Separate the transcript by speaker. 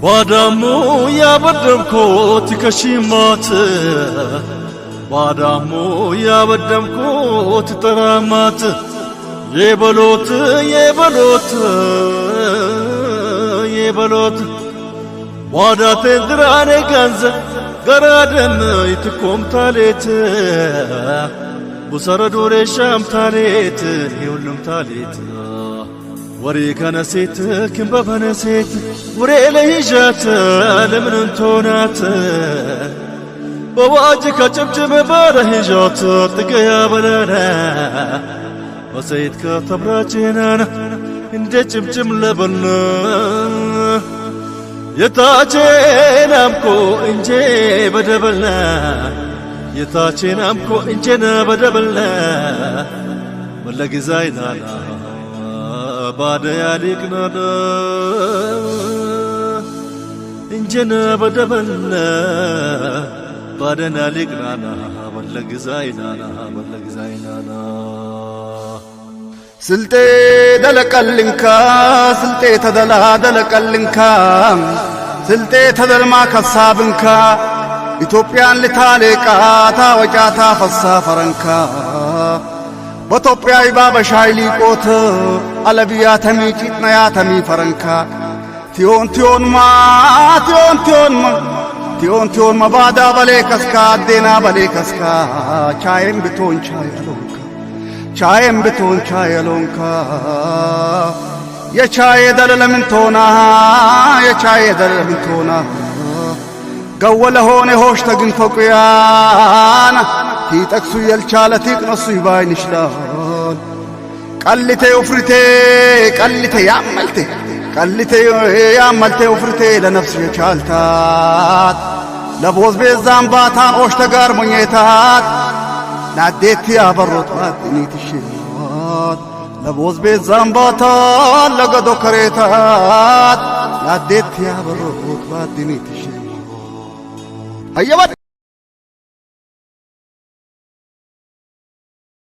Speaker 1: ባዳሙ ያበደምኮት ከሽማት ባዳሙ ያበደምኮት ተራማት የበሎት የበሎት የበሎት ባዳቴ ድራኔ ገንዘብ ገራደም ይትኮም ታሌት ቡሰረዶሬ ሻም ታሌት የሁሉም ታሌት ወሬ ከነሴት ክንበበነሴት ወሬ ለሂጃት ለምን እንቶናት በዋጅ ከጭምጭም በረሂጃት ጥገያ በለና ወሰይት ከተብራችናና እንደ ጭምጭም ለበልና የታቼን አምኮ እንጄ በደበልና የታቼን አምኮ እንጄና በደበልና ወለግዛይናና ባደያ ሊቅናና እንጄና በደበልና ባደና ሊቅናና ወለግዛይናና ወለግዛይናና
Speaker 2: ስልጤ ደለቀልንካ ስልጤ ተደላ ደለቀልንካ ስልጤ ተደልማ ከሳብንካ ኢትዮጵያን ልታሌቃታ ወጫታ ፈሳ ፈረንካ በኢትዮጵያ ይባበሻይ ሊቆት አለብያ ተሚ ጭጥነያ ተሚ ፈረንካ ቲዮን ማ ቲዮን ባዳ በሌ ከስካ አዴና በሌ ከስካ ቻይም ብቶን ቻያሎንካ ቻይም ብቶን ቻያሎንካ የቻዬ ደለለምንቶና የቻዬ ደለለምንቶና ገወለ ሆነ ሆሽ ተግን ፈቁያና ቲጠቅሱ የልቻለ ቲቅነሱ ይባይን ይችላል ቀልቴ ወፍርቴ ቀልቴ ያመልቴ ወፍርቴ ለነፍስ የቻልታት ለቦዝ ቤዛም ባታን ኦሽ ተጋር ሞኘታት ናዴት ያበሮት ባትኒት ሽልዋት ለቦዝ ቤዛም ባታን ለገዶ ከሬታት ናዴት ያበሮት ባትኒት ሽልዋት አየባት